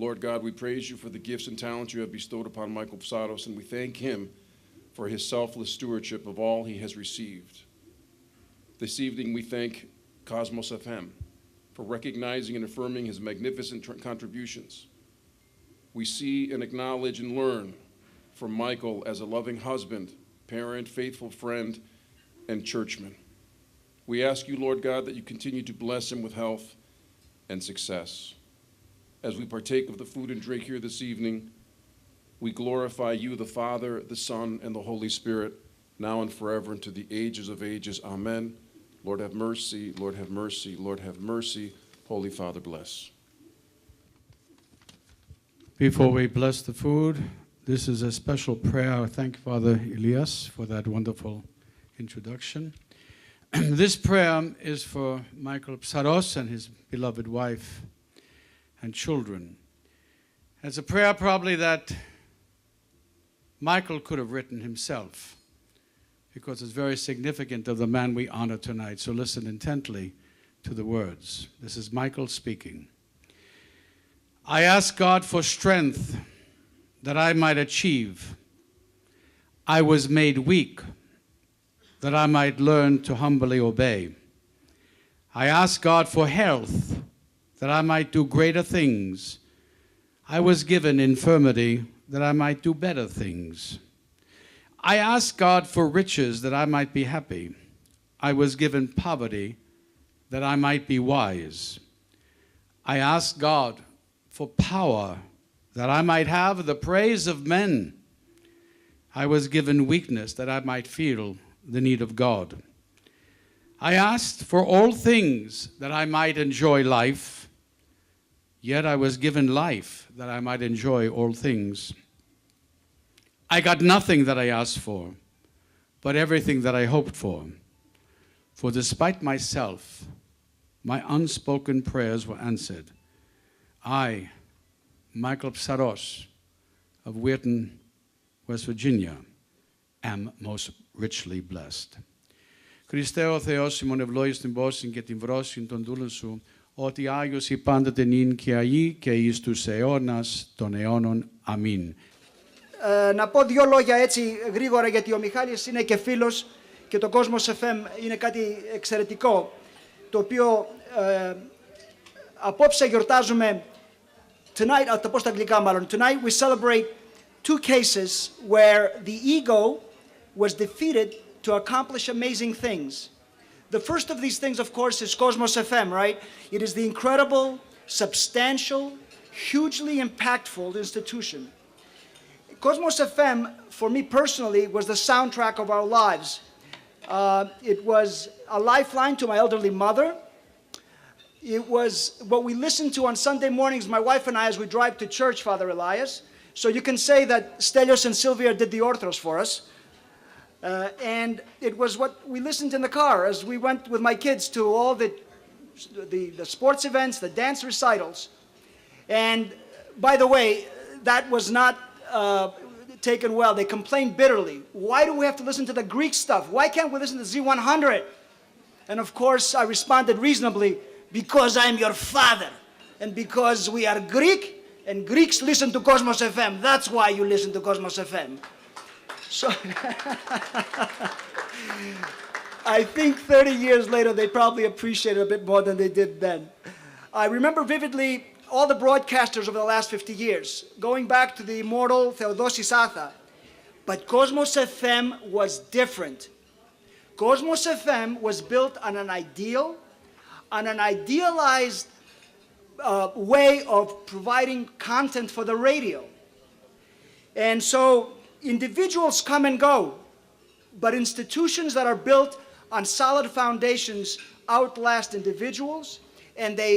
Lord God, we praise you for the gifts and talents you have bestowed upon Michael Psaros, and we thank him for his selfless stewardship of all he has received. This evening we thank Cosmos FM for recognizing and affirming his magnificent contributions. We see and acknowledge and learn from Michael as a loving husband, parent, faithful friend, and churchman. We ask you, Lord God, that you continue to bless him with health and success. As we partake of the food and drink here this evening, we glorify you, the Father, the Son, and the Holy Spirit, now and forever, and to the ages of ages. Amen. Lord have mercy, Lord have mercy, Lord have mercy. Holy Father, bless. Before we bless the food, this is a special prayer. I thank Father Elias for that wonderful introduction. This prayer is for Michael Psaros and his beloved wife and children. It's a prayer probably that Michael could have written himself, because it's very significant of the man we honor tonight. So listen intently to the words. This is Michael speaking. I ask God for strength that I might achieve. I was made weak that I might learn to humbly obey. I ask God for health that I might do greater things. I was given infirmity that I might do better things. I ask God for riches that I might be happy. I was given poverty that I might be wise. I ask God for power that I might have the praise of men. I was given weakness that I might feel the need of God. I asked for all things that I might enjoy life, yet I was given life that I might enjoy all things. I got nothing that I asked for, but everything that I hoped for. For despite myself, my unspoken prayers were answered. I, Michael Psaros of Weirton, West Virginia, am most richly blessed. Χριστέ ο Θεός ημών ευλόγης την πόσιν και την βρόσιν των δούλων σου, ότι Άγιος η πάντοτε νυν και αεί και εις τους αιώνας των αιώνων. Αμήν. Να πω δύο λόγια έτσι γρήγορα, γιατί ο Μιχάλης είναι και φίλος και το Cosmos FM είναι κάτι εξαιρετικό, το οποίο απόψε γιορτάζουμε. Tonight, θα το πω στα αγγλικά μάλλον. Tonight we celebrate two cases where the ego was defeated to accomplish amazing things. The first of these things, of course, is Cosmos FM, right? It is the incredible, substantial, hugely impactful institution. Cosmos FM, for me personally, was the soundtrack of our lives. It was a lifeline to my elderly mother. It was what we listened to on Sunday mornings, my wife and I, as we drive to church, Father Elias. So you can say that Stelios and Sylvia did the orthros for us. And it was what we listened in the car as we went with my kids to all the sports events, the dance recitals. And by the way, that was not taken well. They complained bitterly. Why do we have to listen to the Greek stuff? Why can't we listen to Z100? And of course, I responded reasonably, because I'm your father, and because we are Greek, and Greeks listen to Cosmos FM. That's why you listen to Cosmos FM. So, I think 30 years later, they probably appreciate it a bit more than they did then. I remember vividly all the broadcasters over the last 50 years, going back to the immortal Theodosis Atha. But Cosmos FM was different. Cosmos FM was built on an ideal, on an idealized way of providing content for the radio. And so individuals come and go, but institutions that are built on solid foundations outlast individuals, and they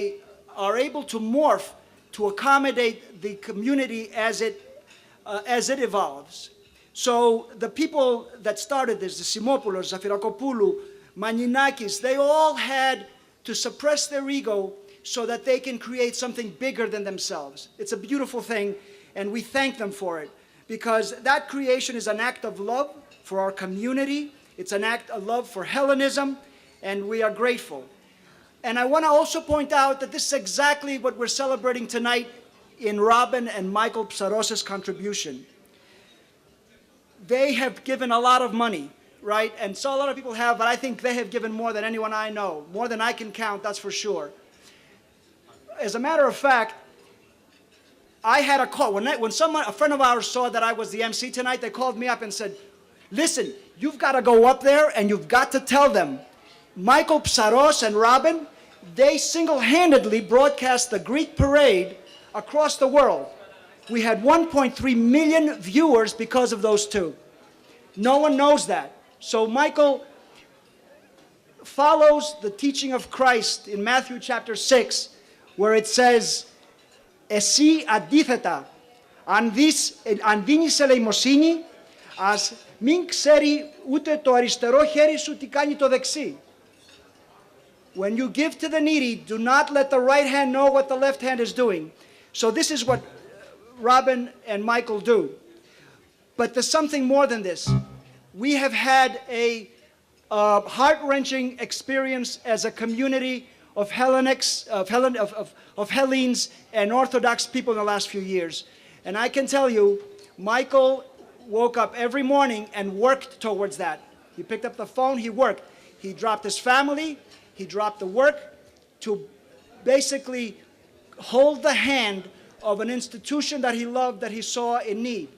are able to morph to accommodate the community as it evolves. So the people that started this, the Simopoulos, Zafirakopoulou, Maninakis, they all had to suppress their ego so that they can create something bigger than themselves. It's a beautiful thing, and we thank them for it, because that creation is an act of love for our community. It's an act of love for Hellenism, and we are grateful. And I want to also point out that this is exactly what we're celebrating tonight in Robin and Michael Psaros' contribution. They have given a lot of money, right? And so a lot of people have, but I think they have given more than anyone I know, more than I can count, that's for sure. As a matter of fact, I had a call. When a friend of ours saw that I was the MC tonight, they called me up and said, listen, you've got to go up there and you've got to tell them, Michael Psaros and Robin, they single-handedly broadcast the Greek parade across the world. We had 1.3 million viewers because of those two. No one knows that. So Michael follows the teaching of Christ in Matthew chapter 6, where it says, εσύ αντίθετα, αν δίνεις ελεημοσύνη, ας μην ξέρει ούτε το αριστερό χέρι σου τι κάνει το δεξί. When you give to the needy, do not let the right hand know what the left hand is doing. So this is what Robin and Michael do. But there's something more than this. We have had a heart-wrenching experience as a community of Hellenics, of Hellenes and Orthodox people in the last few years. And I can tell you, Michael woke up every morning and worked towards that. He picked up the phone, he worked. He dropped his family, he dropped the work to basically hold the hand of an institution that he loved, that he saw in need.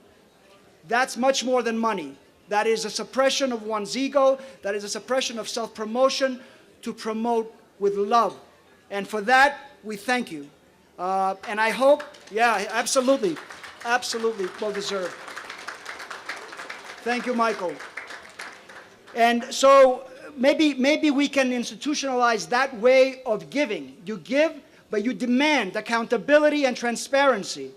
That's much more than money. That is a suppression of one's ego. That is a suppression of self-promotion to promote with love. And for that, we thank you. And I hope, yeah, absolutely, absolutely well deserved. Thank you, Michael. And so maybe we can institutionalize that way of giving. You give, but you demand accountability and transparency.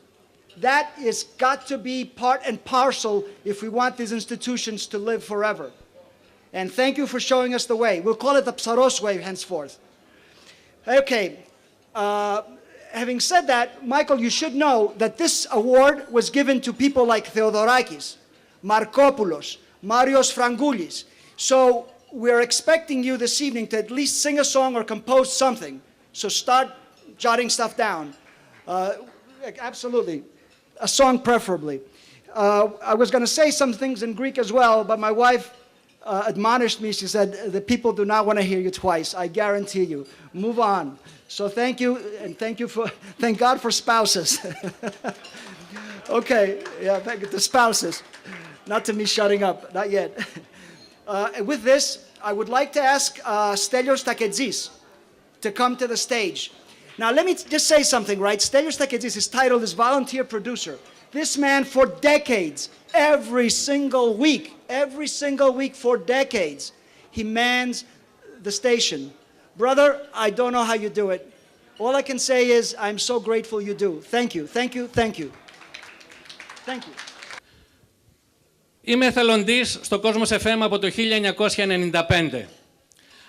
That is got to be part and parcel if we want these institutions to live forever. And thank you for showing us the way. We'll call it the Psaros way henceforth. Okay, having said that, Michael, you should know that this award was given to people like Theodorakis, Markopoulos, Marios Frangoulis. So we're expecting you this evening to at least sing a song or compose something. So start jotting stuff down. Absolutely. A song preferably. I was going to say some things in Greek as well, but my wife admonished me. She said, the people do not want to hear you twice. I guarantee you. Move on. So thank you, and thank God for spouses. Okay, yeah, thank you to spouses. Not to me shutting up, not yet. With this, I would like to ask Stelios Takedzis to come to the stage. Now, let me just say something, right? Stelios Takedzis is titled as volunteer producer. This man, for decades, every single week for decades, he mans the station. Brother, I don't know how you do it. All I can say is, I'm so grateful you do. Thank you, thank you, thank you. Thank you. Είμαι εθελοντής στο Κόσμος FM από το 1995.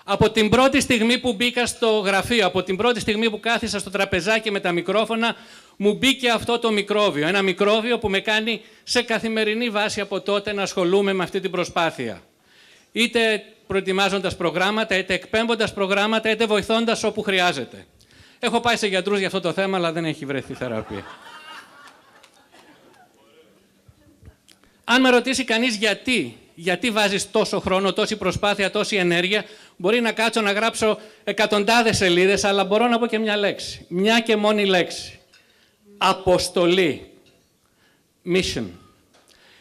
Από την πρώτη στιγμή που μπήκα στο γραφείο, από την πρώτη στιγμή που κάθισα στο τραπεζάκι με τα μικρόφωνα, μου μπήκε αυτό το μικρόβιο. Ένα μικρόβιο που με κάνει σε καθημερινή βάση από τότε να ασχολούμαι με αυτή την προσπάθεια. Είτε προετοιμάζοντας προγράμματα, είτε εκπέμποντας προγράμματα, είτε βοηθώντας όπου χρειάζεται. Έχω πάει σε γιατρούς για αυτό το θέμα, αλλά δεν έχει βρεθεί θεραπεία. Αν με ρωτήσει κανείς γιατί βάζεις τόσο χρόνο, τόση προσπάθεια, τόση ενέργεια, μπορεί να κάτσω να γράψω εκατοντάδες σελίδες, αλλά μπορώ να πω και μια λέξη. Μια και μόνη λέξη. Αποστολή. Mission.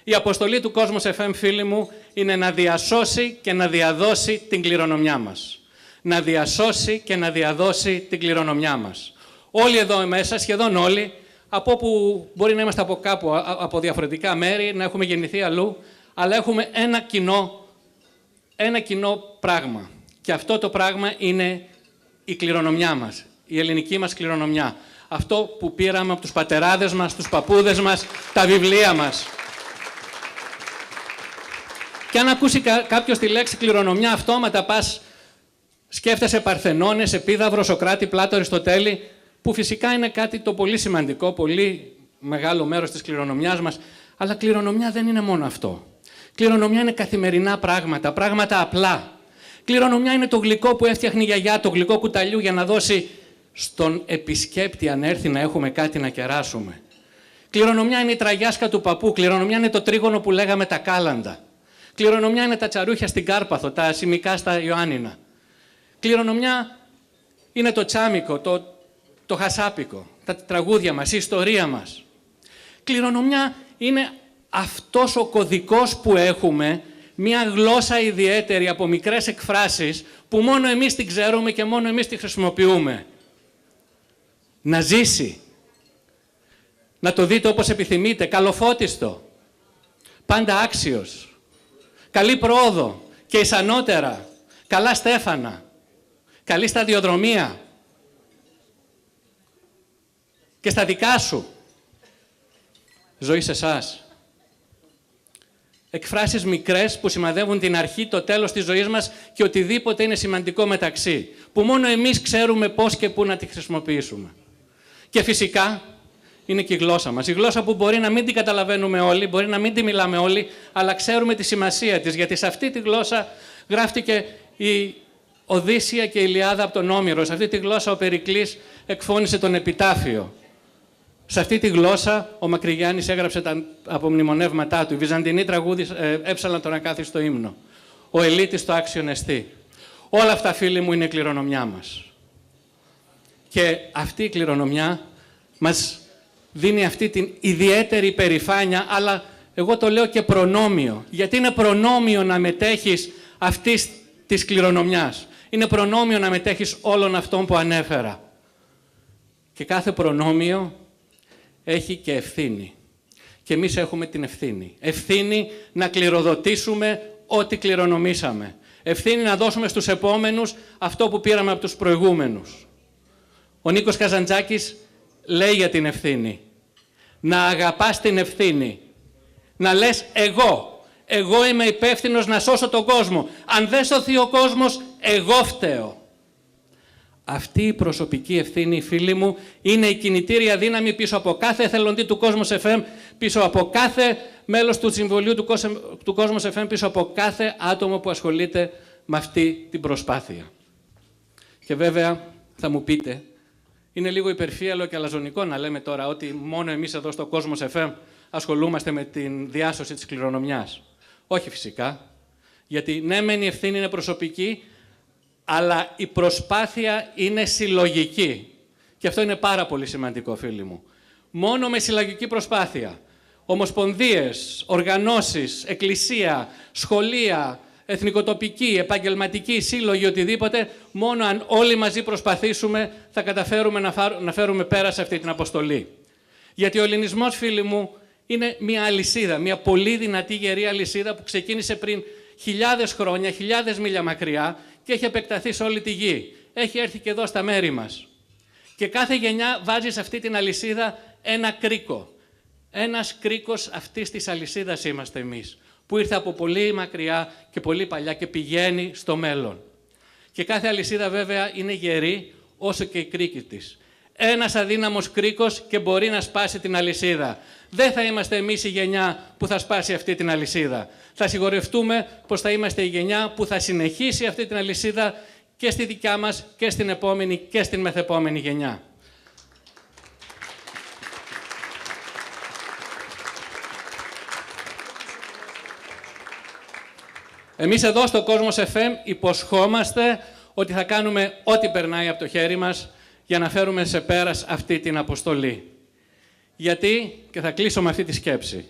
Η αποστολή του Κόσμος FM, φίλοι μου, είναι να διασώσει και να διαδώσει την κληρονομιά μας. Να διασώσει και να διαδώσει την κληρονομιά μας. Όλοι εδώ μέσα, σχεδόν όλοι, από όπου μπορεί να είμαστε από κάπου, από διαφορετικά μέρη, να έχουμε γεννηθεί αλλού, αλλά έχουμε ένα κοινό πράγμα. Και αυτό το πράγμα είναι η κληρονομιά μας, η ελληνική μας κληρονομιά. Αυτό που πήραμε από τους πατεράδες μας, τους παππούδες μας, τα βιβλία μας. Και αν ακούσει κάποιος τη λέξη κληρονομιά, αυτόματα πας, σκέφτεσαι Παρθενώνες, Επίδαυρο, Σοκράτη, Πλάτο, Αριστοτέλη, που φυσικά είναι κάτι το πολύ σημαντικό, πολύ μεγάλο μέρος της κληρονομιάς μας, αλλά κληρονομιά δεν είναι μόνο αυτό. Κληρονομιά είναι καθημερινά πράγματα, πράγματα απλά. Κληρονομιά είναι το γλυκό που έφτιαχνε η γιαγιά, το γλυκό κουταλιού για να δώσει στον επισκέπτη αν έρθει να έχουμε κάτι να κεράσουμε. Κληρονομιά είναι η τραγιάσκα του παππού, κληρονομιά είναι το τρίγωνο που λέγαμε τα κάλαντα. Κληρονομιά είναι τα τσαρούχια στην Κάρπαθο, τα σημικά στα Ιωάννινα. Κληρονομιά είναι το τσάμικο, το χασάπικο, τα τραγούδια μας, η ιστορία μας. Κληρονομιά είναι αυτός ο κωδικός που έχουμε, μια γλώσσα ιδιαίτερη από μικρές εκφράσεις που μόνο εμείς την ξέρουμε και μόνο εμείς τη χρησιμοποιούμε. Να ζήσει. Να το δείτε όπως επιθυμείτε, καλοφώτιστο, πάντα άξιος, καλή πρόοδο και ισανότερα, καλά στέφανα, καλή σταδιοδρομία και στα δικά σου, ζωή σε εσάς. Εκφράσεις μικρές που σημαδεύουν την αρχή, το τέλος της ζωής μας και οτιδήποτε είναι σημαντικό μεταξύ, που μόνο εμείς ξέρουμε πώς και πού να τη χρησιμοποιήσουμε. Και φυσικά είναι και η γλώσσα μας. Η γλώσσα που μπορεί να μην την καταλαβαίνουμε όλοι, μπορεί να μην τη μιλάμε όλοι, αλλά ξέρουμε τη σημασία της, γιατί σε αυτή τη γλώσσα γράφτηκε η Οδύσσεια και η Ιλιάδα από τον Όμηρο. Σε αυτή τη γλώσσα ο Περικλής εκφώνησε τον Επιτάφιο. Σε αυτή τη γλώσσα ο Μακρυγιάννης έγραψε τα απομνημονεύματά του. Οι Βυζαντινοί έψαλαν τον ακάθιστο ύμνο. Ο Ελίτης το άξιον εστί. Όλα αυτά, φίλοι μου, είναι η κληρονομιά μας. Και αυτή η κληρονομιά μας δίνει αυτή την ιδιαίτερη υπερηφάνεια, αλλά εγώ το λέω και προνόμιο. Γιατί είναι προνόμιο να μετέχεις αυτής της κληρονομιάς. Είναι προνόμιο να μετέχεις όλων αυτών που ανέφερα. Και κάθε προνόμιο έχει και ευθύνη. Και εμείς έχουμε την ευθύνη. Ευθύνη να κληροδοτήσουμε ό,τι κληρονομήσαμε. Ευθύνη να δώσουμε στους επόμενους αυτό που πήραμε από τους προηγούμενους. Ο Νίκος Καζαντζάκης λέει για την ευθύνη. Να αγαπάς την ευθύνη. Να λες εγώ είμαι υπεύθυνος να σώσω τον κόσμο. Αν δεν σωθεί ο κόσμος, εγώ φταίω. Αυτή η προσωπική ευθύνη, φίλοι μου, είναι η κινητήρια δύναμη πίσω από κάθε εθελοντή του Κόσμος FM, πίσω από κάθε μέλος του Συμβουλίου του Κόσμος FM, πίσω από κάθε άτομο που ασχολείται με αυτή την προσπάθεια. Και βέβαια θα μου πείτε, είναι λίγο υπερφύαλο και αλαζονικό να λέμε τώρα ότι μόνο εμείς εδώ στο Κόσμος FM ασχολούμαστε με την διάσωση της κληρονομιάς. Όχι φυσικά, γιατί ναι μεν η ευθύνη είναι προσωπική, αλλά η προσπάθεια είναι συλλογική. Και αυτό είναι πάρα πολύ σημαντικό, φίλοι μου. Μόνο με συλλογική προσπάθεια, ομοσπονδίες, οργανώσεις, εκκλησία, σχολεία, εθνικοτοπική, επαγγελματική, σύλλογοι, οτιδήποτε, μόνο αν όλοι μαζί προσπαθήσουμε θα καταφέρουμε να φέρουμε πέρα σε αυτή την αποστολή. Γιατί ο ελληνισμός, φίλοι μου, είναι μια αλυσίδα, μια πολύ δυνατή γερή αλυσίδα που ξεκίνησε πριν χιλιάδες χρόνια, χιλιάδες μίλια μακριά και έχει επεκταθεί σε όλη τη γη. Έχει έρθει και εδώ στα μέρη μας. Και κάθε γενιά βάζει σε αυτή την αλυσίδα ένα κρίκο. Ένας κρίκος αυτής της αλυσίδας είμαστε εμείς, που ήρθε από πολύ μακριά και πολύ παλιά και πηγαίνει στο μέλλον. Και κάθε αλυσίδα βέβαια είναι γερή όσο και η κρίκη της. Ένας αδύναμος κρίκος και μπορεί να σπάσει την αλυσίδα. Δεν θα είμαστε εμείς η γενιά που θα σπάσει αυτή την αλυσίδα. Θα σιγουρευτούμε πως θα είμαστε η γενιά που θα συνεχίσει αυτή την αλυσίδα και στη δικιά μας και στην επόμενη και στην μεθεπόμενη γενιά. Εμείς εδώ στο Κόσμος FM υποσχόμαστε ότι θα κάνουμε ό,τι περνάει από το χέρι μας για να φέρουμε σε πέρας αυτή την αποστολή. Γιατί, και θα κλείσω με αυτή τη σκέψη,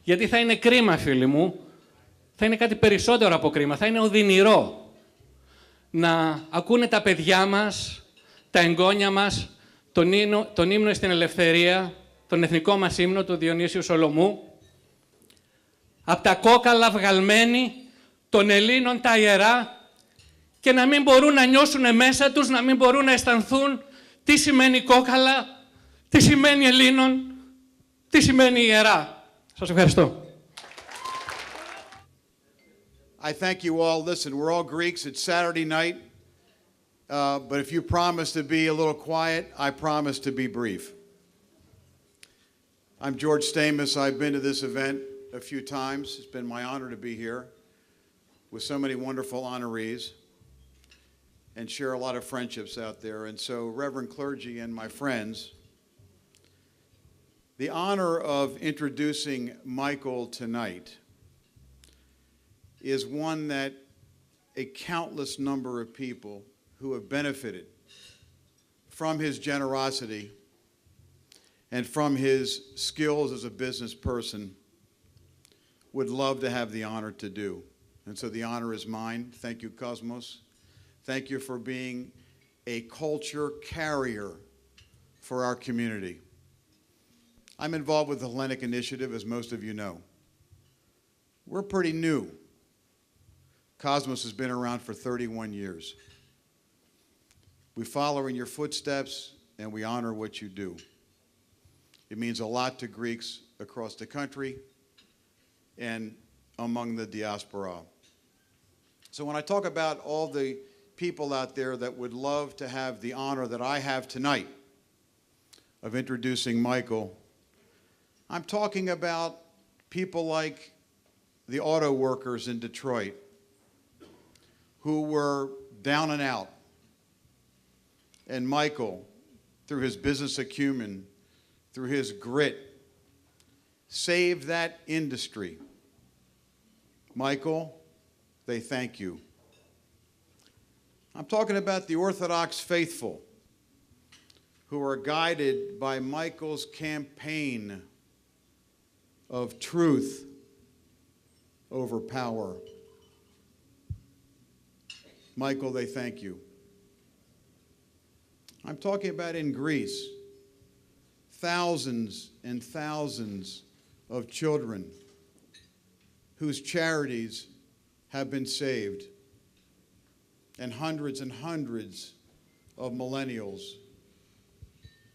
γιατί θα είναι κρίμα, φίλοι μου, θα είναι κάτι περισσότερο από κρίμα, θα είναι οδυνηρό να ακούνε τα παιδιά μας, τα εγγόνια μας, τον ύμνο στην ελευθερία, τον εθνικό μας ύμνο του Διονύσιου Σολομού, από τα κόκαλα βγαλμένοι των Ελλήνων τα ιερά και να μην μπορούν να νιώσουν μέσα τους, να μην μπορούν να αισθανθούν τι σημαίνει κόκαλα, τι σημαίνει Ελλήνων, τι σημαίνει ιερά. Σας ευχαριστώ. I thank you all. Listen, we're all Greeks. It's Saturday night. But if you promise to be a little quiet, I promise to be brief. I'm George Stamos. I've been to this event a few times. It's been my honor to be here with so many wonderful honorees. and share a lot of friendships out there. And so, Reverend clergy and my friends, the honor of introducing Michael tonight is one that a countless number of people who have benefited from his generosity and from his skills as a business person would love to have the honor to do. And so the honor is mine. Thank you, Cosmos. Thank you for being a culture carrier for our community. I'm involved with the Hellenic Initiative, as most of you know. We're pretty new. Cosmos has been around for 31 years. We follow in your footsteps, and we honor what you do. It means a lot to Greeks across the country and among the diaspora. So when I talk about all the people out there that would love to have the honor that I have tonight of introducing Michael, I'm talking about people like the auto workers in Detroit who were down and out. And Michael, through his business acumen, through his grit, saved that industry. Michael, they thank you. I'm talking about the Orthodox faithful who are guided by Michael's campaign of truth over power. Michael, they thank you. I'm talking about in Greece, thousands and thousands of children whose charities have been saved, and hundreds of millennials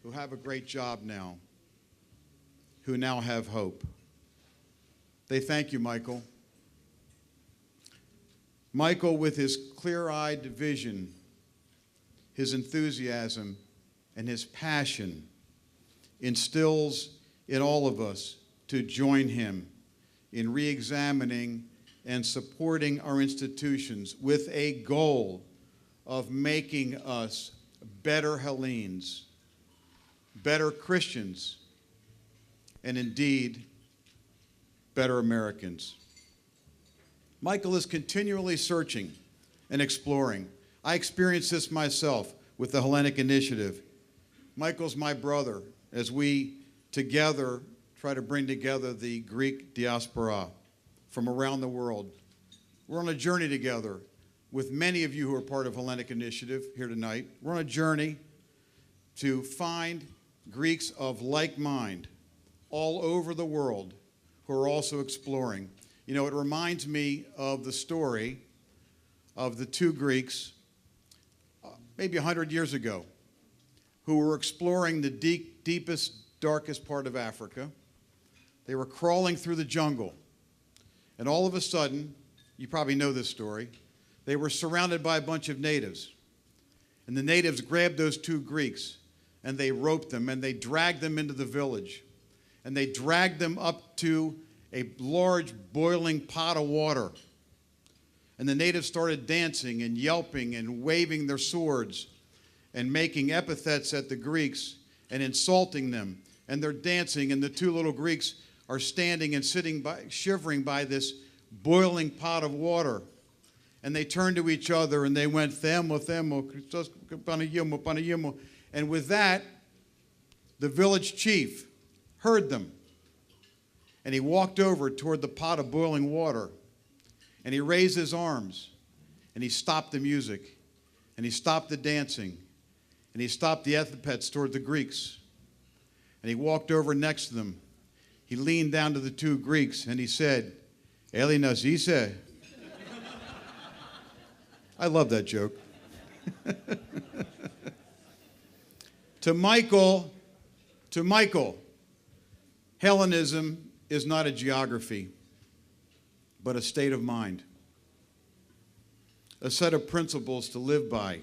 who have a great job now, who now have hope. They thank you, Michael. Michael, with his clear-eyed vision, his enthusiasm, and his passion, instills in all of us to join him in re-examining and supporting our institutions with a goal of making us better Hellenes, better Christians, and indeed, better Americans. Michael is continually searching and exploring. I experienced this myself with the Hellenic Initiative. Michael's my brother as we together try to bring together the Greek diaspora from around the world. We're on a journey together with many of you who are part of Hellenic Initiative here tonight. We're on a journey to find Greeks of like mind all over the world who are also exploring. You know, it reminds me of the story of the two Greeks, maybe 100 years ago, who were exploring the deepest, darkest part of Africa. They were crawling through the jungle, and all of a sudden, you probably know this story, they were surrounded by a bunch of natives. And the natives grabbed those two Greeks, and they roped them, and they dragged them into the village. And they dragged them up to a large boiling pot of water. And the natives started dancing and yelping and waving their swords and making epithets at the Greeks and insulting them. And they're dancing, and the two little Greeks are standing and sitting by, shivering by this boiling pot of water. And they turned to each other and they went, Themo, Themo, Christos Panagiomo, Panagiomo. And with that, the village chief heard them. And he walked over toward the pot of boiling water. And he raised his arms. And he stopped the music. And he stopped the dancing. And he stopped the epithets toward the Greeks. And he walked over next to them. He leaned down to the two Greeks and he said, Elinas ise. I love that joke. To Michael, Hellenism is not a geography, but a state of mind, a set of principles to live by,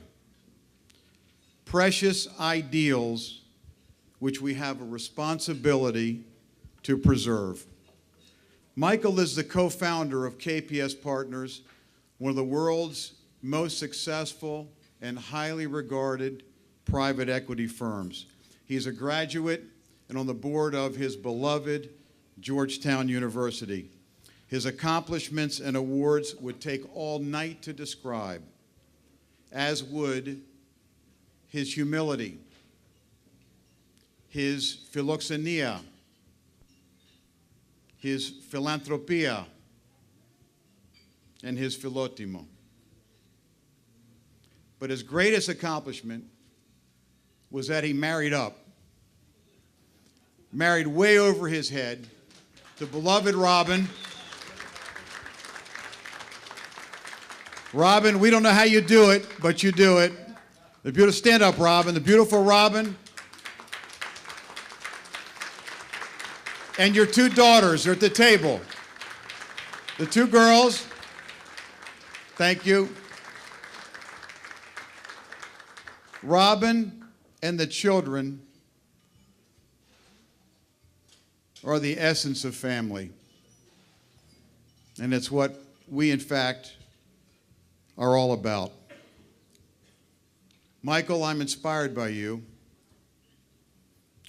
precious ideals which we have a responsibility to preserve. Michael is the co-founder of KPS Partners, one of the world's most successful and highly regarded private equity firms. He's a graduate and on the board of his beloved Georgetown University. His accomplishments and awards would take all night to describe, as would his humility, his philoxenia, his philanthropia, and his philotimo. But his greatest accomplishment was that he married up, married way over his head, the beloved Robin. Robin, we don't know how you do it, but you do it. The beautiful, stand up, Robin, the beautiful Robin. And your two daughters are at the table. The two girls, thank you. Robin and the children are the essence of family. And it's what we, in fact, are all about. Michael, I'm inspired by you.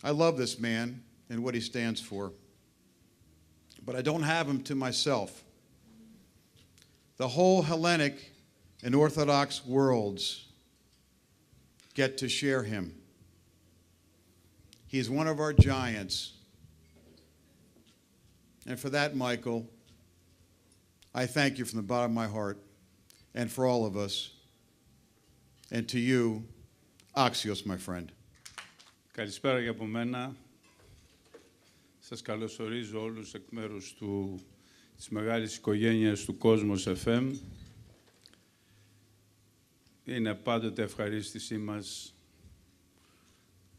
I love this man and what he stands for. But I don't have him to myself. The whole Hellenic and Orthodox worlds get to share him. He's one of our giants. And for that, Michael, I thank you from the bottom of my heart, and for all of us, and to you, Axios, my friend. Καλησπέρα και από μένα. Σας καλωσορίζω όλους εκ μέρους της μεγάλης οικογένειας του Κόσμος FM. Είναι πάντοτε ευχαρίστησή μας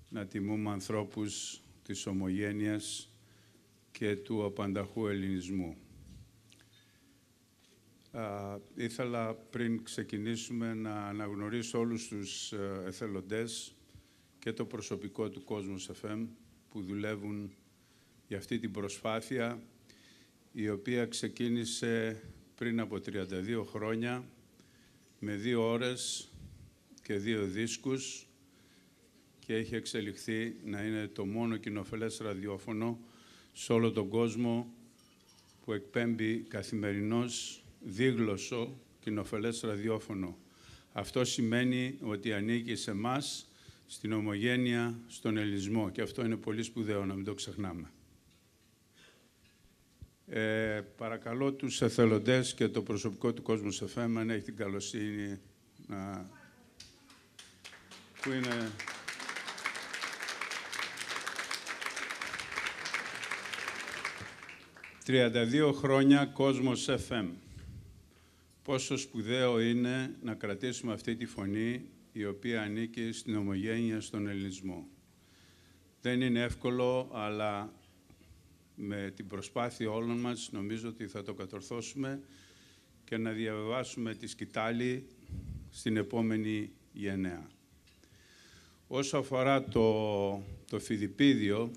να τιμούμε ανθρώπους της ομογένειας και του απανταχού ελληνισμού. Ήθελα πριν ξεκινήσουμε να αναγνωρίσω όλους τους εθελοντές και το προσωπικό του Κόσμος FM που δουλεύουν για αυτή την προσπάθεια, η οποία ξεκίνησε πριν από 32 χρόνια με 2 ώρες και 2 δίσκους και έχει εξελιχθεί να είναι το μόνο κοινοφελές ραδιόφωνο σε όλο τον κόσμο που εκπέμπει καθημερινώς δίγλωσσο κοινοφελές ραδιόφωνο. Αυτό σημαίνει ότι ανήκει σε εμάς, στην ομογένεια, στον ελληνισμό, και αυτό είναι πολύ σπουδαίο να μην το ξεχνάμε. Παρακαλώ τους εθελοντές και το προσωπικό του Κόσμου FM αν έχει την καλοσύνη να... που είναι... «32 χρόνια Κόσμος FM». Πόσο σπουδαίο είναι να κρατήσουμε αυτή τη φωνή η οποία ανήκει στην ομογένεια, στον ελληνισμό. Δεν είναι εύκολο, αλλά με την προσπάθεια όλων μας νομίζω ότι θα το κατορθώσουμε και να διαβιβάσουμε τη σκητάλη στην επόμενη γενναία. Όσο αφορά το Φιδιππίδιο,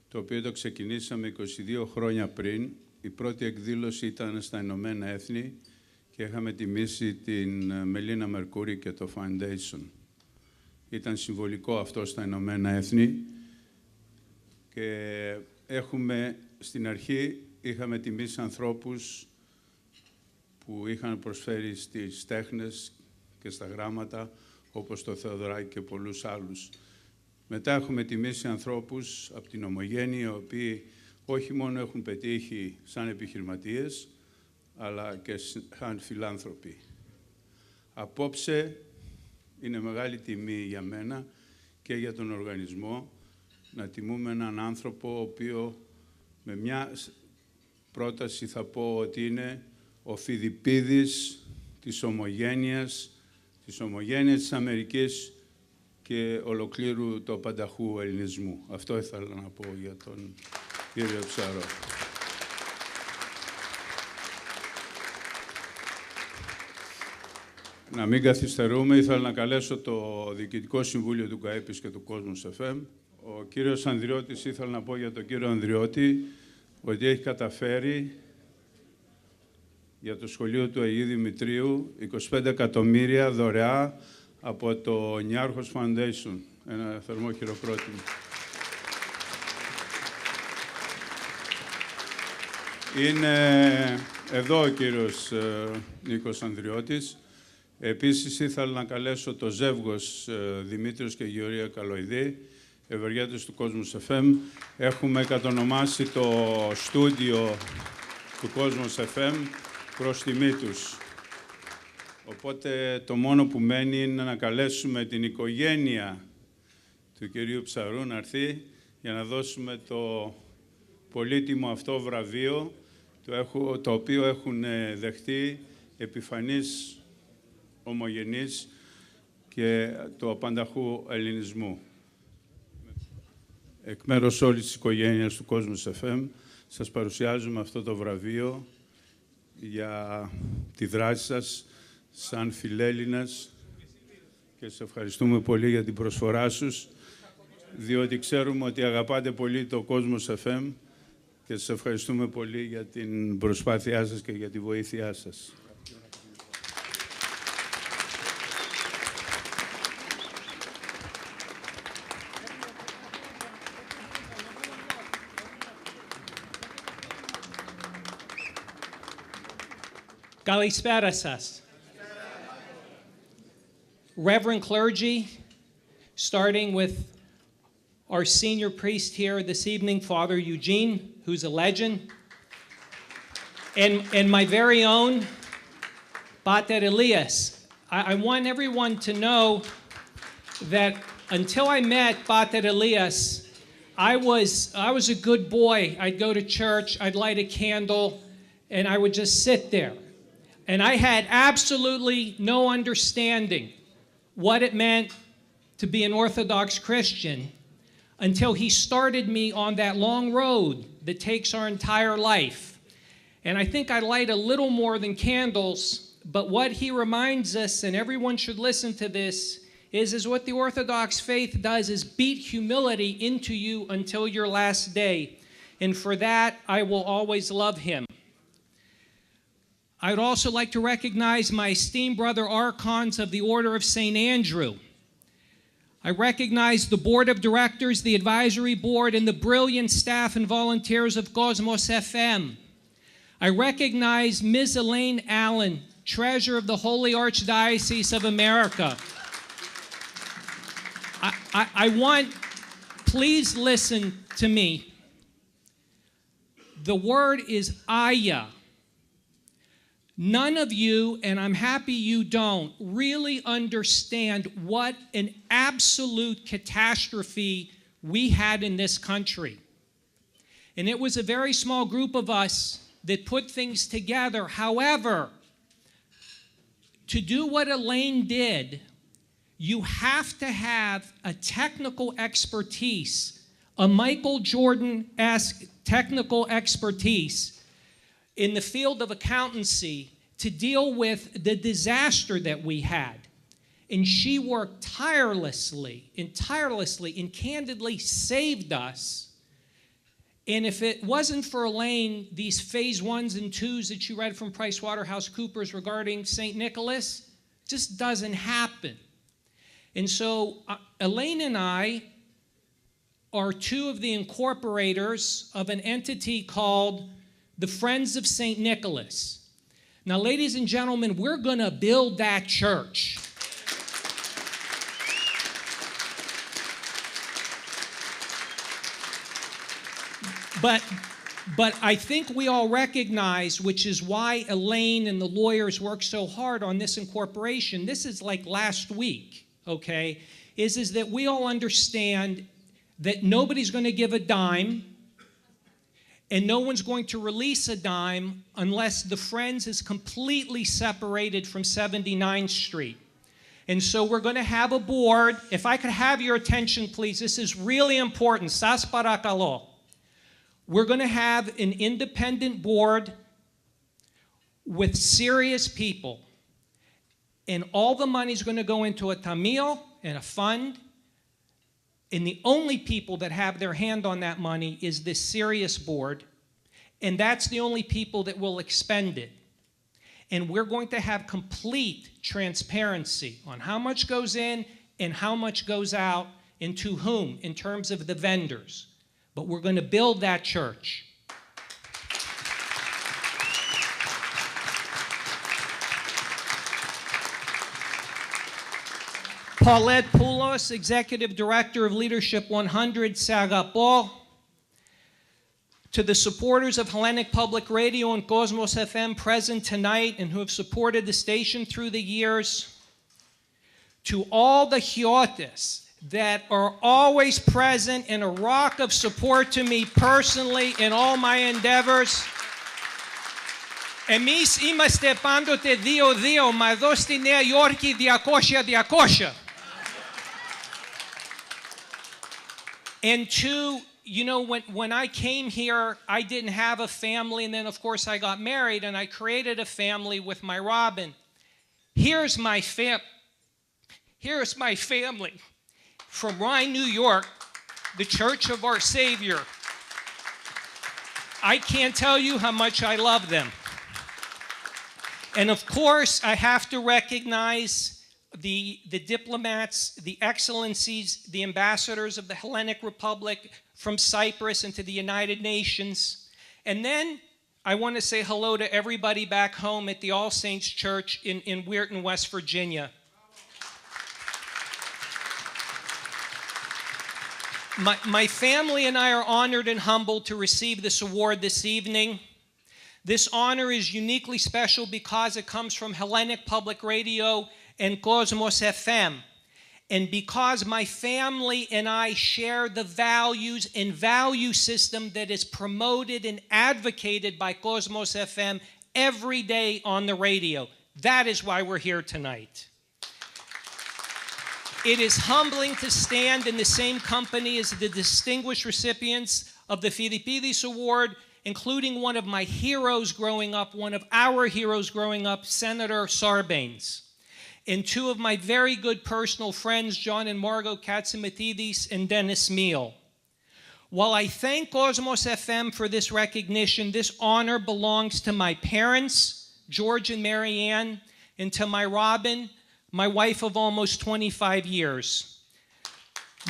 το οποίο το ξεκινήσαμε 22 χρόνια πριν, η πρώτη εκδήλωση ήταν στα Ηνωμένα Έθνη και είχαμε τιμήσει την Μελίνα Μερκούρη και το Foundation. Ήταν συμβολικό αυτό στα Ηνωμένα Έθνη και στην αρχή είχαμε τιμήσει ανθρώπους που είχαν προσφέρει στις τέχνες και στα γράμματα, όπως το Θεοδωράκη και πολλούς άλλους. Μετά έχουμε τιμήσει ανθρώπους από την ομογένεια, οι οποίοι όχι μόνο έχουν πετύχει σαν επιχειρηματίες, αλλά και σαν φιλάνθρωποι. Απόψε είναι μεγάλη τιμή για μένα και για τον οργανισμό να τιμούμε έναν άνθρωπο, ο οποίο με μια πρόταση θα πω ότι είναι ο Φιδιππίδης της ομογένειας της Αμερικής και ολοκλήρου του απανταχού ελληνισμού. Αυτό ήθελα να πω για τον κύριο Ψαρό. Να μην καθυστερούμε, ήθελα να καλέσω το Διοικητικό Συμβούλιο του ΚΑΕΠΙΣ και του Κόσμου FM. Ο κύριος Ανδριώτης, ήθελα να πω για τον κύριο Ανδριώτη, ότι έχει καταφέρει για το σχολείο του Αγίου Δημητρίου, 25 εκατομμύρια δωρεά από το Νιάρχος Foundation. Ένα θερμό χειροκρότημα. Είναι εδώ ο κύριος Νίκος Ανδριώτης. Επίσης ήθελα να καλέσω το ζεύγος Δημήτριος και Γεωργία Καλοειδή, ευεργέτες του Κόσμος FM. Έχουμε κατονομάσει το στούντιο του Κόσμος FM προς τιμή τους. Οπότε το μόνο που μένει είναι να καλέσουμε την οικογένεια του κυρίου Ψαρού να έρθει για να δώσουμε το πολύτιμο αυτό βραβείο, το οποίο έχουν δεχτεί επιφανείς ομογενείς και του απανταχού ελληνισμού. Εκ μέρους όλης της οικογένειας του Κόσμου FM, σας παρουσιάζουμε αυτό το βραβείο για τη δράση σας σαν φιλέλληνας και σας ευχαριστούμε πολύ για την προσφορά σας, διότι ξέρουμε ότι αγαπάτε πολύ το Κόσμος FM και σας ευχαριστούμε πολύ για την προσπάθειά σας και για τη βοήθειά σας. Kalispera σας. Reverend clergy, starting with our senior priest here this evening, Father Eugene, who's a legend, and my very own Pater Elias. I want everyone to know that until I met Pater Elias, I was a good boy. I'd go to church, I'd light a candle, and I would just sit there. And I had absolutely no understanding what it meant to be an Orthodox Christian until he started me on that long road that takes our entire life. And I think I light a little more than candles, but what he reminds us, and everyone should listen to this, is what the Orthodox faith does is beat humility into you until your last day. And for that, I will always love him. I'd also like to recognize my esteemed brother archons of the Order of St. Andrew. I recognize the board of directors, the advisory board, and the brilliant staff and volunteers of Cosmos FM. I recognize Ms. Elaine Allen, treasurer of the Holy Archdiocese of America. I want, please listen to me. The word is Aya. None of you, and I'm happy you don't, really understand what an absolute catastrophe we had in this country. And it was a very small group of us that put things together. However, to do what Elaine did, you have to have a technical expertise, a Michael Jordan-esque technical expertise in the field of accountancy to deal with the disaster that we had. And she worked tirelessly and candidly saved us. And if it wasn't for Elaine, these phase 1s and 2s that you read from PricewaterhouseCoopers regarding St. Nicholas just doesn't happen. And so Elaine and I are two of the incorporators of an entity called the Friends of St. Nicholas. Now, ladies and gentlemen, we're going to build that church. But I think we all recognize, which is why Elaine and the lawyers worked so hard on this incorporation. This is like last week, okay? Is that we all understand that nobody's going to give a dime, and no one's going to release a dime unless the Friends is completely separated from 79th Street. And so we're going to have a board. If I could have your attention, please. This is really important. Sas parakalo. We're going to have an independent board with serious people. And all the money is going to go into a tamil and a fund. And the only people that have their hand on that money is this serious board. And that's the only people that will expend it. And we're going to have complete transparency on how much goes in and how much goes out and to whom in terms of the vendors. But we're going to build that church. Paulette Poulos, Executive Director of Leadership 100, Sagapol. To the supporters of Hellenic Public Radio and Cosmos FM present tonight and who have supported the station through the years. To all the Chiotes that are always present and a rock of support to me personally in all my endeavors. Εμείς είμαστε πάντοτε 2-2, μα εδώ στη Νέα Υόρκη 200-200. And two, you know, when I came here, I didn't have a family, and then of course I got married and I created a family with my Robin. Here's my family from Rye, New York, the Church of Our Savior. I can't tell you how much I love them. And of course, I have to recognize the diplomats, the excellencies, the ambassadors of the Hellenic Republic from Cyprus and to the United Nations. And then I want to say hello to everybody back home at the All Saints Church in Weirton, West Virginia. My family and I are honored and humbled to receive this award this evening. This honor is uniquely special because it comes from Hellenic Public Radio and Cosmos FM. And because my family and I share the values and value system that is promoted and advocated by Cosmos FM every day on the radio. That is why we're here tonight. It is humbling to stand in the same company as the distinguished recipients of the Phidippides Award, including one of my heroes growing up, one of our heroes growing up, Senator Sarbanes, and two of my very good personal friends, John and Margot Katzimatidis and Dennis Meal. While I thank Cosmos FM for this recognition, this honor belongs to my parents, George and Mary Ann, and to my Robin, my wife of almost 25 years.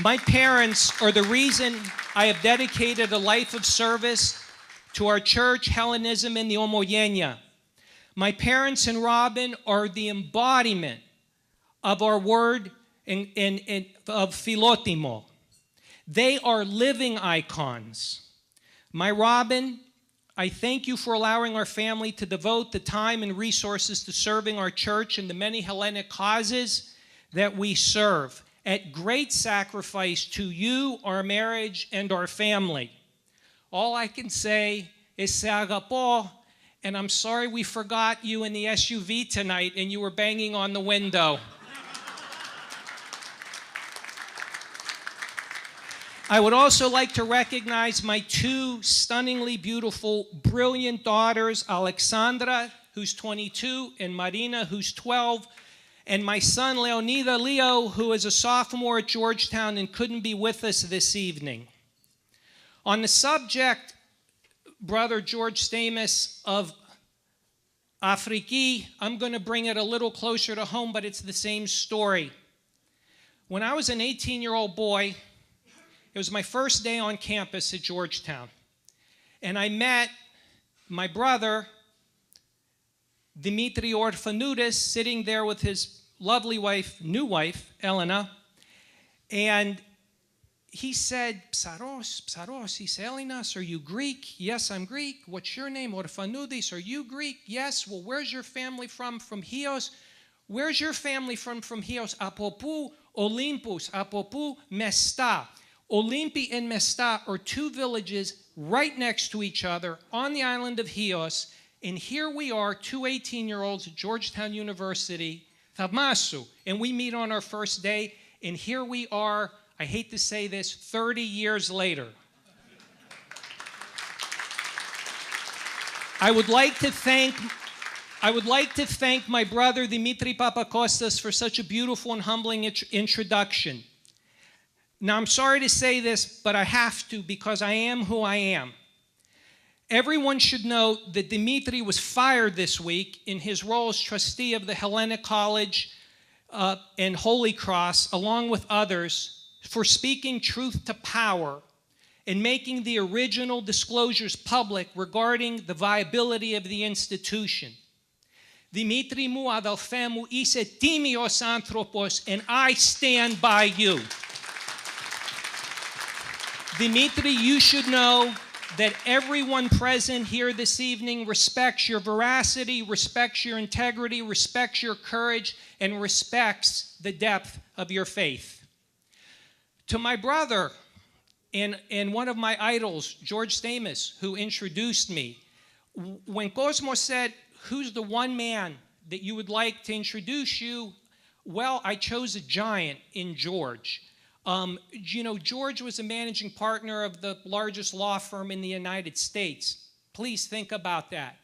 My parents are the reason I have dedicated a life of service to our church, Hellenism, and the Omogenia. My parents and Robin are the embodiment of our word of philotimo. They are living icons. My Robin, I thank you for allowing our family to devote the time and resources to serving our church and the many Hellenic causes that we serve at great sacrifice to you, our marriage, and our family. All I can say is se agapo, and I'm sorry we forgot you in the SUV tonight and you were banging on the window. I would also like to recognize my two stunningly beautiful, brilliant daughters, Alexandra, who's 22, and Marina, who's 12, and my son, Leonida Leo, who is a sophomore at Georgetown and couldn't be with us this evening. On the subject, Brother George Stamus, of Afriki, I'm going to bring it a little closer to home, but it's the same story. When I was an 18-year-old boy, it was my first day on campus at Georgetown, and I met my brother, Dimitri Orphanudis, sitting there with his lovely wife, new wife, Elena, and he said, Psaros, he said, Elinas, are you Greek? Yes, I'm Greek. What's your name? Orphanudis, are you Greek? Yes. Well, where's your family from? From Chios. Where's your family from Chios? Apopu, Olympus, Apopu, Mesta. Olympi and Mesta are two villages right next to each other on the island of Chios, and here we are, two 18-year-olds at Georgetown University, Thamasu, and we meet on our first day, and here we are, I hate to say this, 30 years later. I would like to thank my brother Dimitri Papakostas for such a beautiful and humbling introduction. Now, I'm sorry to say this, but I have to because I am who I am. Everyone should note that Dimitri was fired this week in his role as trustee of the Hellenic College and Holy Cross, along with others, for speaking truth to power and making the original disclosures public regarding the viability of the institution. Dimitri mu, αδελφέ μου, είσαι τίμιος άνθρωπος, and I stand by you. Dimitri, you should know that everyone present here this evening respects your veracity, respects your integrity, respects your courage, and respects the depth of your faith. To my brother and one of my idols, George Stamos, who introduced me, when Cosmos said, who's the one man that you would like to introduce you? Well, I chose a giant in George. You know, George was a managing partner of the largest law firm in the United States. Please think about that.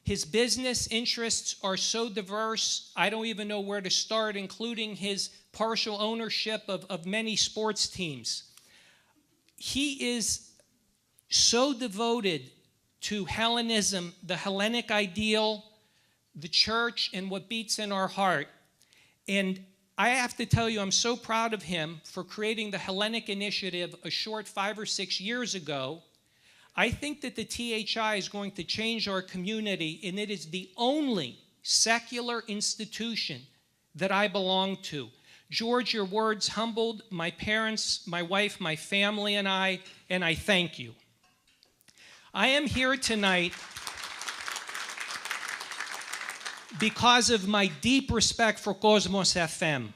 His business interests are so diverse, I don't even know where to start, including his partial ownership of many sports teams. He is so devoted to Hellenism, the Hellenic ideal, the church, and what beats in our heart. And I have to tell you, I'm so proud of him for creating the Hellenic Initiative a short 5 or 6 years ago. I think that the THI is going to change our community, and it is the only secular institution that I belong to. George, your words humbled my parents, my wife, my family, and I thank you. I am here tonight because of my deep respect for Cosmos FM.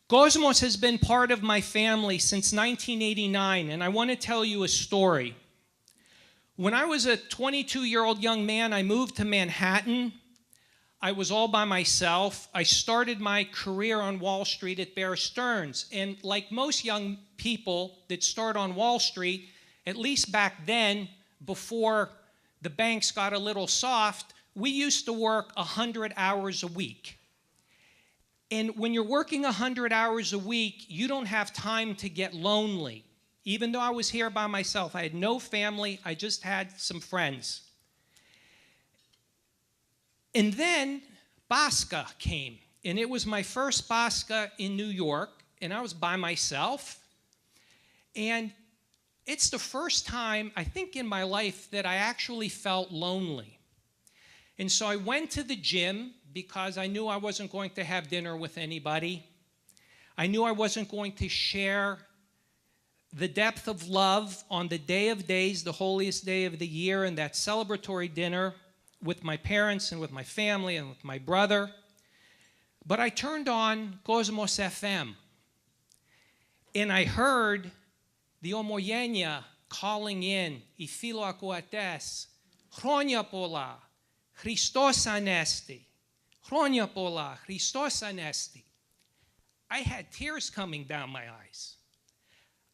Cosmos has been part of my family since 1989, and I want to tell you a story. When I was a 22-year-old young man, I moved to Manhattan. I was all by myself. I started my career on Wall Street at Bear Stearns, and like most young people that start on Wall Street, at least back then, before the banks got a little soft, we used to work 100 hours a week. And when you're working 100 hours a week, you don't have time to get lonely. Even though I was here by myself, I had no family, I just had some friends. And then Basca came, and it was my first Basca in New York, and I was by myself. And it's the first time, I think, in my life that I actually felt lonely. And so I went to the gym because I knew I wasn't going to have dinner with anybody. I knew I wasn't going to share the depth of love on the Day of Days, the holiest day of the year, and that celebratory dinner with my parents and with my family and with my brother. But I turned on Cosmos FM, and I heard the Ομογένεια calling in, οι φιλοακουατές, χρόνια πολλά, Χριστός Ανέστη, χρόνια πολλά, Χριστός Ανέστη. I had tears coming down my eyes.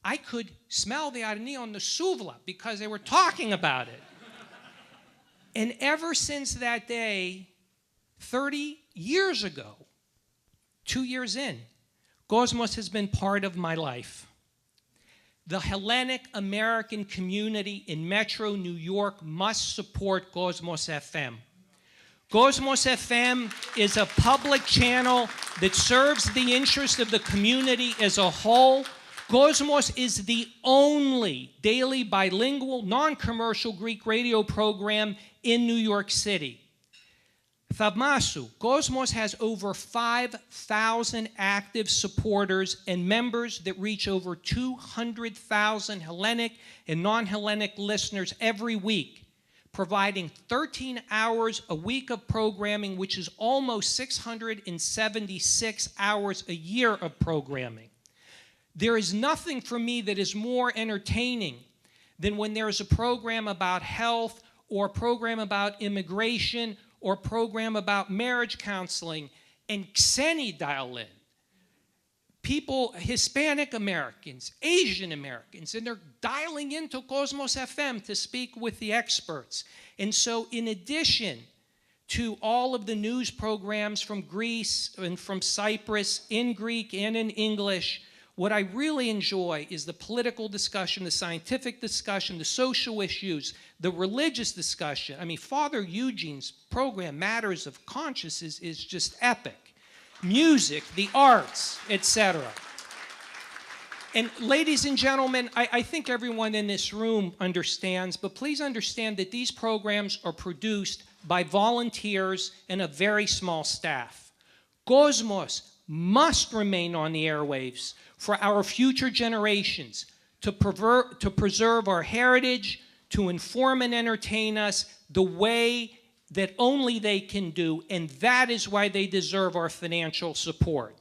I could smell the arni on the souvla because they were talking about it. And ever since that day, 30 years ago, 2 years in, Cosmos has been part of my life. The Hellenic American community in Metro New York must support Cosmos FM. Cosmos FM is a public channel that serves the interest of the community as a whole. Cosmos is the only daily bilingual, non-commercial Greek radio program in New York City. Thaumasu, Cosmos has over 5,000 active supporters and members that reach over 200,000 Hellenic and non-Hellenic listeners every week, providing 13 hours a week of programming, which is almost 676 hours a year of programming. There is nothing for me that is more entertaining than when there is a program about health or a program about immigration or a program about marriage counseling and Xeni dial in. People, Hispanic Americans, Asian Americans, and they're dialing into Cosmos FM to speak with the experts. And so in addition to all of the news programs from Greece and from Cyprus in Greek and in English, What I really enjoy is the political discussion, the scientific discussion, the social issues, the religious discussion. I mean, Father Eugene's program, Matters of Conscience, is just epic. Music, the arts, etc. And ladies and gentlemen, I think everyone in this room understands, but please understand that these programs are produced by volunteers and a very small staff. Cosmos must remain on the airwaves for our future generations, to preserve our heritage, to inform and entertain us the way that only they can do, and that is why they deserve our financial support.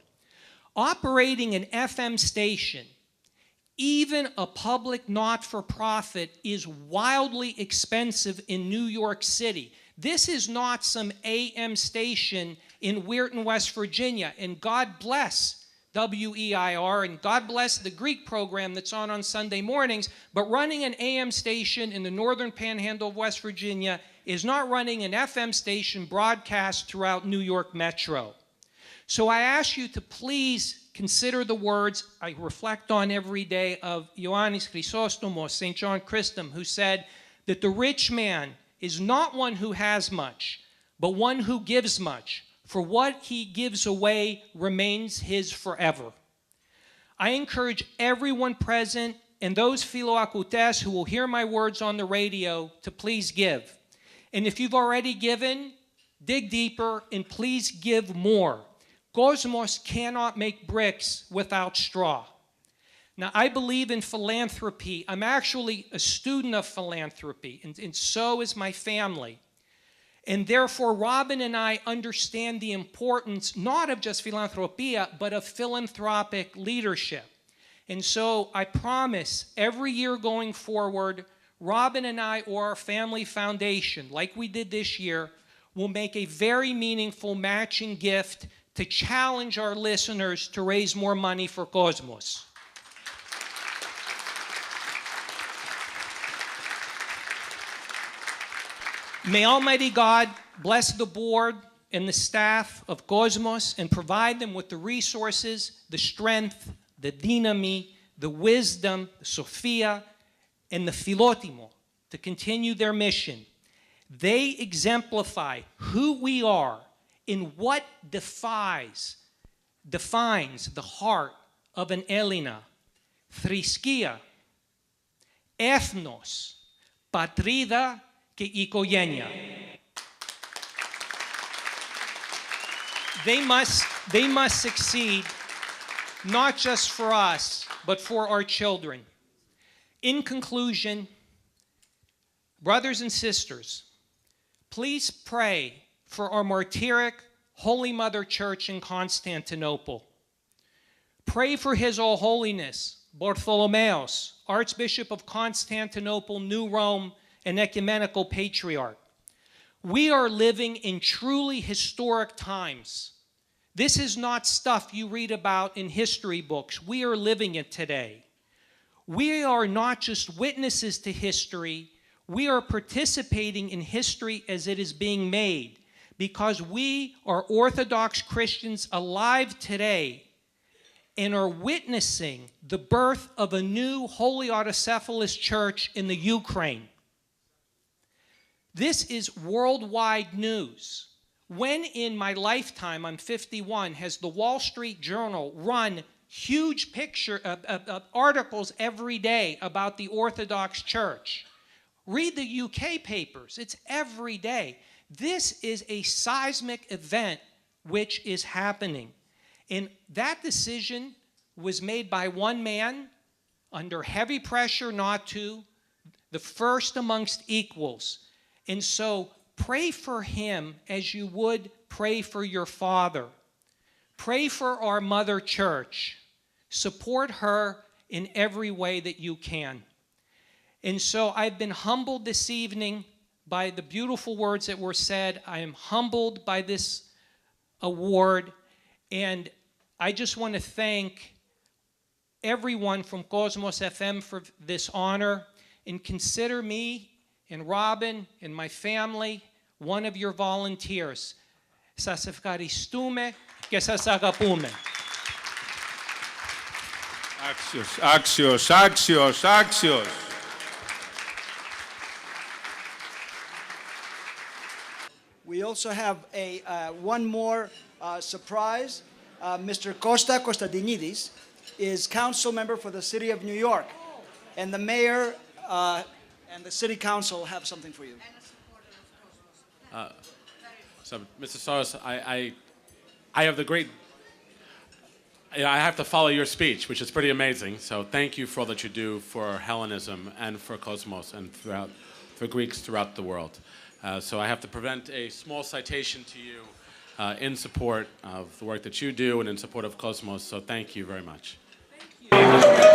Operating an FM station, even a public not-for-profit, is wildly expensive in New York City. This is not some AM station in Weirton, West Virginia, and God bless WEIR, and God bless the Greek program that's on Sunday mornings, but running an AM station in the northern panhandle of West Virginia is not running an FM station broadcast throughout New York Metro. So I ask you to please consider the words I reflect on every day of Ioannis Chrysostomos, St. John Chrysostom, who said that the rich man is not one who has much, but one who gives much. For what he gives away remains his forever. I encourage everyone present and those philoakoutes who will hear my words on the radio to please give. And if you've already given, dig deeper and please give more. Cosmos cannot make bricks without straw. Now, I believe in philanthropy. I'm actually a student of philanthropy, and so is my family. And therefore, Robin and I understand the importance not of just philanthropia, but of philanthropic leadership. And so I promise every year going forward, Robin and I or our family foundation, like we did this year, will make a very meaningful matching gift to challenge our listeners to raise more money for Cosmos. May Almighty God bless the board and the staff of Cosmos and provide them with the resources, the strength, the dynami, the wisdom, the Sophia, and the philotimo to continue their mission. They exemplify who we are in what defines the heart of an Elena: θρησκεία, ethnos, πατρίδα και οικογένεια. They must succeed, not just for us, but for our children. In conclusion, brothers and sisters, please pray for our martyric Holy Mother Church in Constantinople. Pray for His All Holiness, Bartholomeos, Archbishop of Constantinople, New Rome, and Ecumenical Patriarch. We are living in truly historic times. This is not stuff you read about in history books. We are living it today. We are not just witnesses to history, we are participating in history as it is being made, because we are Orthodox Christians alive today and are witnessing the birth of a new Holy Autocephalous Church in the Ukraine. This is worldwide news. When in my lifetime, I'm 51, has the Wall Street Journal run huge articles every day about the Orthodox Church? Read the UK papers. It's every day. This is a seismic event which is happening. And that decision was made by one man under heavy pressure not to, the first amongst equals. And so pray for him as you would pray for your father. Pray for our Mother Church. Support her in every way that you can. And so I've been humbled this evening by the beautiful words that were said. I am humbled by this award. And I just want to thank everyone from Cosmos FM for this honor. And consider me and Robin and my family one of your volunteers. Σας ευχαριστούμε και σας αγαπούμε. Άξιος. We also have one more surprise. Mr. Costa Kostadinidis is council member for the city of New York. And the mayor and the city council have something for you. So, Mr. Psaros, I have the great... I have to follow your speech, which is pretty amazing. So thank you for all that you do for Hellenism and for Cosmos and for Greeks throughout the world. So I have to present a small citation to you in support of the work that you do and in support of Cosmos. So thank you very much. Places,